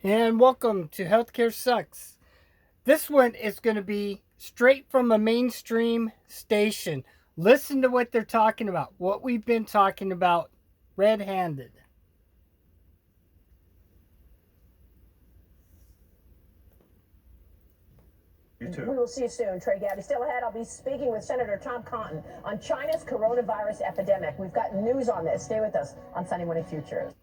And welcome to Healthcare Sucks. This one is going to be straight from a mainstream station. Listen to what they're talking about, what we've been talking about red-handed. We will see you soon, Trey Gabby. Still ahead, I'll be speaking with Senator Tom Cotton on China's coronavirus epidemic. We've got news on this. Stay with us on Sunday Morning Futures.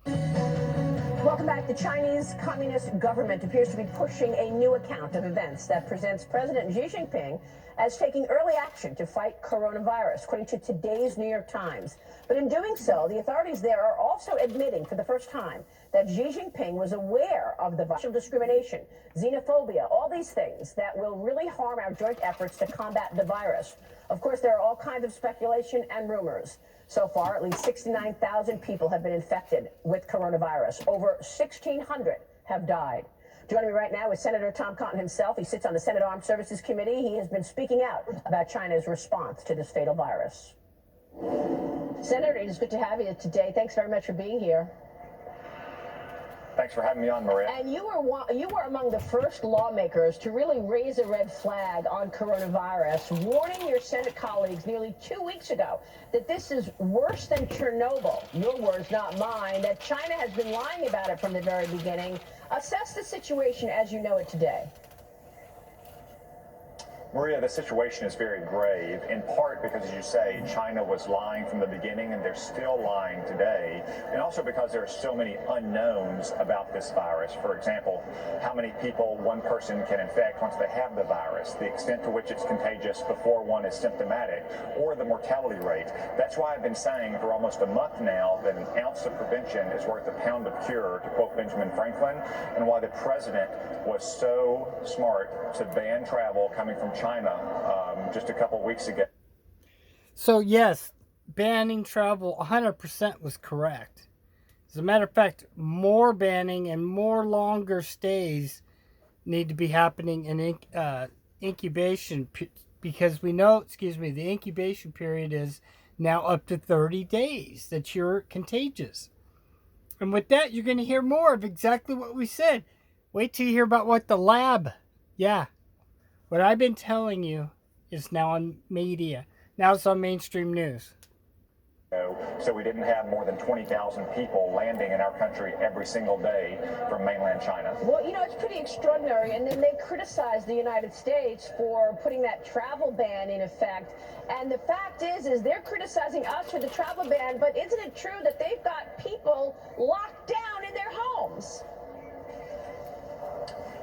Welcome back. The Chinese Communist government appears to be pushing a new account of events that presents President Xi Jinping as taking early action to fight coronavirus, according to today's New York Times. But in doing so, the authorities there are also admitting for the first time that Xi Jinping was aware of the racial discrimination, xenophobia, all these things that will really harm our joint efforts to combat the virus. Of course, there are all kinds of speculation and rumors. So far, at least 69,000 people have been infected with coronavirus. Over 1,600 have died. Joining me right now is Senator Tom Cotton himself. He sits on the Senate Armed Services Committee. He has been speaking out about China's response to this fatal virus. Senator, it is good to have you today. Thanks very much for being here. Thanks for having me on, Maria. And you were among the first lawmakers to really raise a red flag on coronavirus, warning your Senate colleagues nearly 2 weeks ago that this is worse than Chernobyl. Your words, not mine, that China has been lying about it from the very beginning. Assess the situation as you know it today. Maria, the situation is very grave, in part because, as you say, China was lying from the beginning, and they're still lying today, and also because there are so many unknowns about this virus. For example, how many people one person can infect once they have the virus, the extent to which it's contagious before one is symptomatic, or the mortality rate. That's why I've been saying for almost a month now that an ounce of prevention is worth a pound of cure, to quote Benjamin Franklin, and why the president was so smart to ban travel coming from China just a couple weeks ago. So yes, banning travel 100% was correct. As a matter of fact, more banning and more longer stays need to be happening in incubation, because we know, the incubation period is now up to 30 days that you're contagious. And with that, you're going to hear more of exactly what we said. Wait till you hear about what the lab, what I've been telling you is now on media. Now it's on mainstream news. So we didn't have more than 20,000 people landing in our country every single day from mainland China. Well, you know, it's pretty extraordinary. And then they criticized the United States for putting that travel ban in effect. And the fact is they're criticizing us for the travel ban. But isn't it true that they've got people locked down in their homes?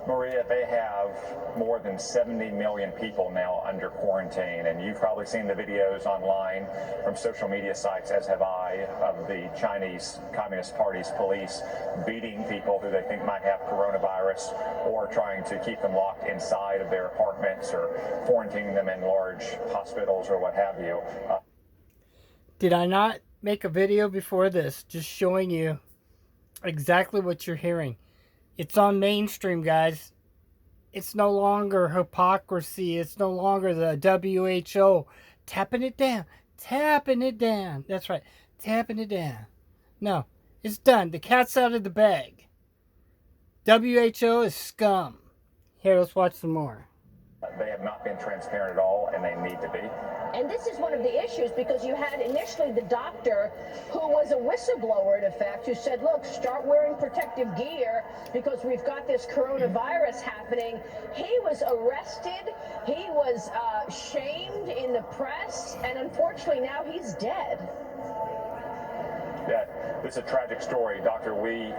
Maria, they have more than 70 million people now under quarantine, and you've probably seen the videos online from social media sites, as have I, of the Chinese Communist Party's police beating people who they think might have coronavirus, or trying to keep them locked inside of their apartments, or quarantining them in large hospitals, or what have you. Did I not make a video before this just showing you exactly what you're hearing? It's on mainstream, guys. It's no longer hypocrisy. It's no longer the WHO tapping it down. Tapping it down. That's right. Tapping it down. No, it's done. The cat's out of the bag. WHO is scum. Here, let's watch some more. They have not been transparent at all, and they need to be. And this is one of the issues, because you had initially the doctor who was a whistleblower, in effect, who said, look, start wearing protective gear because we've got this coronavirus happening. He was arrested. He was shamed in the press. And unfortunately, now he's dead. Yeah, this is a tragic story. Dr. Li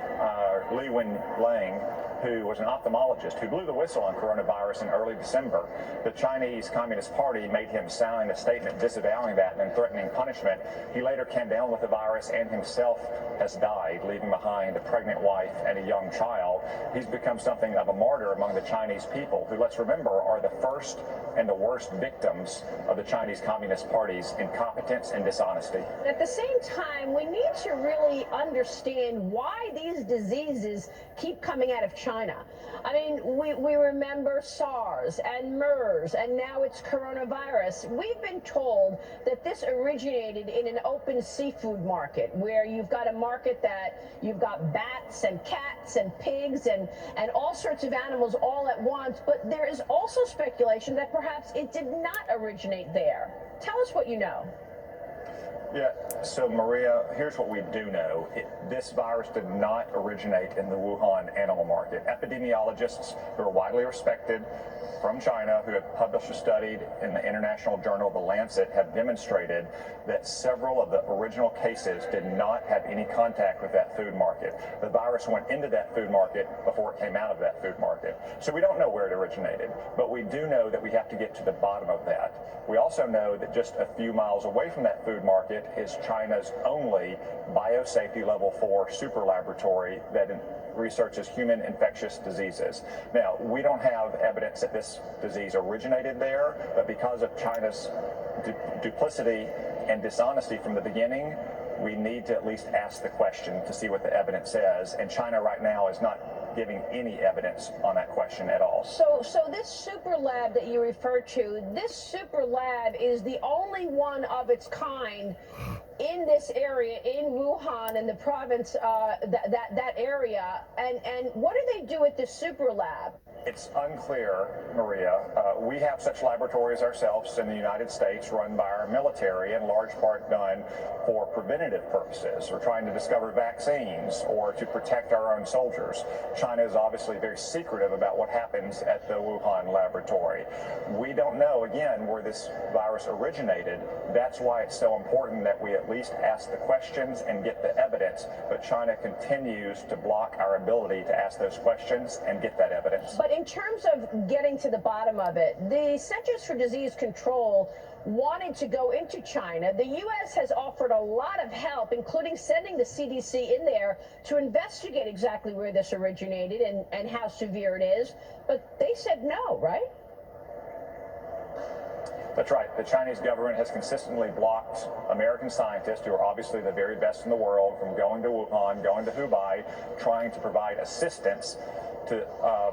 Wenliang, who was an ophthalmologist who blew the whistle on coronavirus in early December. The Chinese Communist Party made him sign a statement disavowing that and threatening punishment. He later came down with the virus and himself has died, leaving behind a pregnant wife and a young child. He's become something of a martyr among the Chinese people, who, let's remember, are the first and the worst victims of the Chinese Communist Party's incompetence and dishonesty. At the same time, we need to really understand why these diseases keep coming out of China. China. I mean, we remember SARS and MERS, and now it's coronavirus. We've been told that this originated in an open seafood market, where you've got a market that you've got bats and cats and pigs and all sorts of animals all at once. But there is also speculation that perhaps it did not originate there. Tell us what you know. Yeah, so Maria, here's what we do know. This virus did not originate in the Wuhan animal market. Epidemiologists who are widely respected from China, who have published or studied in the international journal The Lancet, have demonstrated that several of the original cases did not have any contact with that food market. The virus went into that food market before it came out of that food market. So we don't know where it originated, but we do know that we have to get to the bottom of that. We also know that just a few miles away from that food market is China's only biosafety level 4 super laboratory that researches human infectious diseases. Now, we don't have evidence that this disease originated there, but because of China's duplicity and dishonesty from the beginning, we need to at least ask the question to see what the evidence says. And China right now is not giving any evidence on that question at all. So this super lab that you refer to, this super lab is the only one of its kind in this area, in Wuhan, in the province, that area. And what do they do at this super lab? It's unclear, Maria. We have such laboratories ourselves in the United States, run by our military, in large part done for preventative purposes. We're trying to discover vaccines or to protect our own soldiers. China is obviously very secretive about what happens at the Wuhan laboratory. We don't know, again, where this virus originated. That's why it's so important that we at least ask the questions and get the evidence. But China continues to block our ability to ask those questions and get that evidence. But in terms of getting to the bottom of it, the Centers for Disease Control wanted to go into China. The U.S. has offered a lot of help, including sending the CDC in there to investigate exactly where this originated and how severe it is. But they said no, right? That's right. The Chinese government has consistently blocked American scientists, who are obviously the very best in the world, from going to Wuhan, going to Hubei, trying to provide assistance to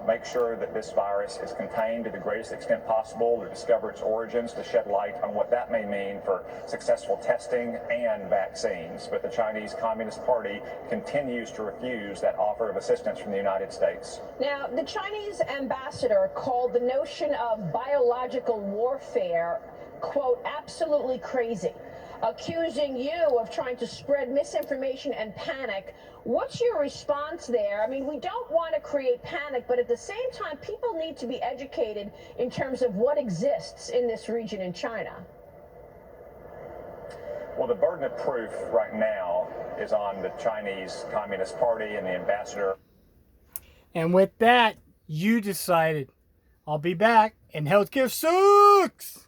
make sure that this virus is contained to the greatest extent possible, to discover its origins, to shed light on what that may mean for successful testing and vaccines. But the Chinese Communist Party continues to refuse that offer of assistance from the United States. Now, the Chinese ambassador called the notion of biological warfare, quote, absolutely crazy, accusing you of trying to spread misinformation and panic. What's your response there? I mean, we don't want to create panic, but at the same time, people need to be educated in terms of what exists in this region in China. Well, the burden of proof right now is on the Chinese Communist Party and the ambassador. And with that, you decided. I'll be back, and healthcare sucks!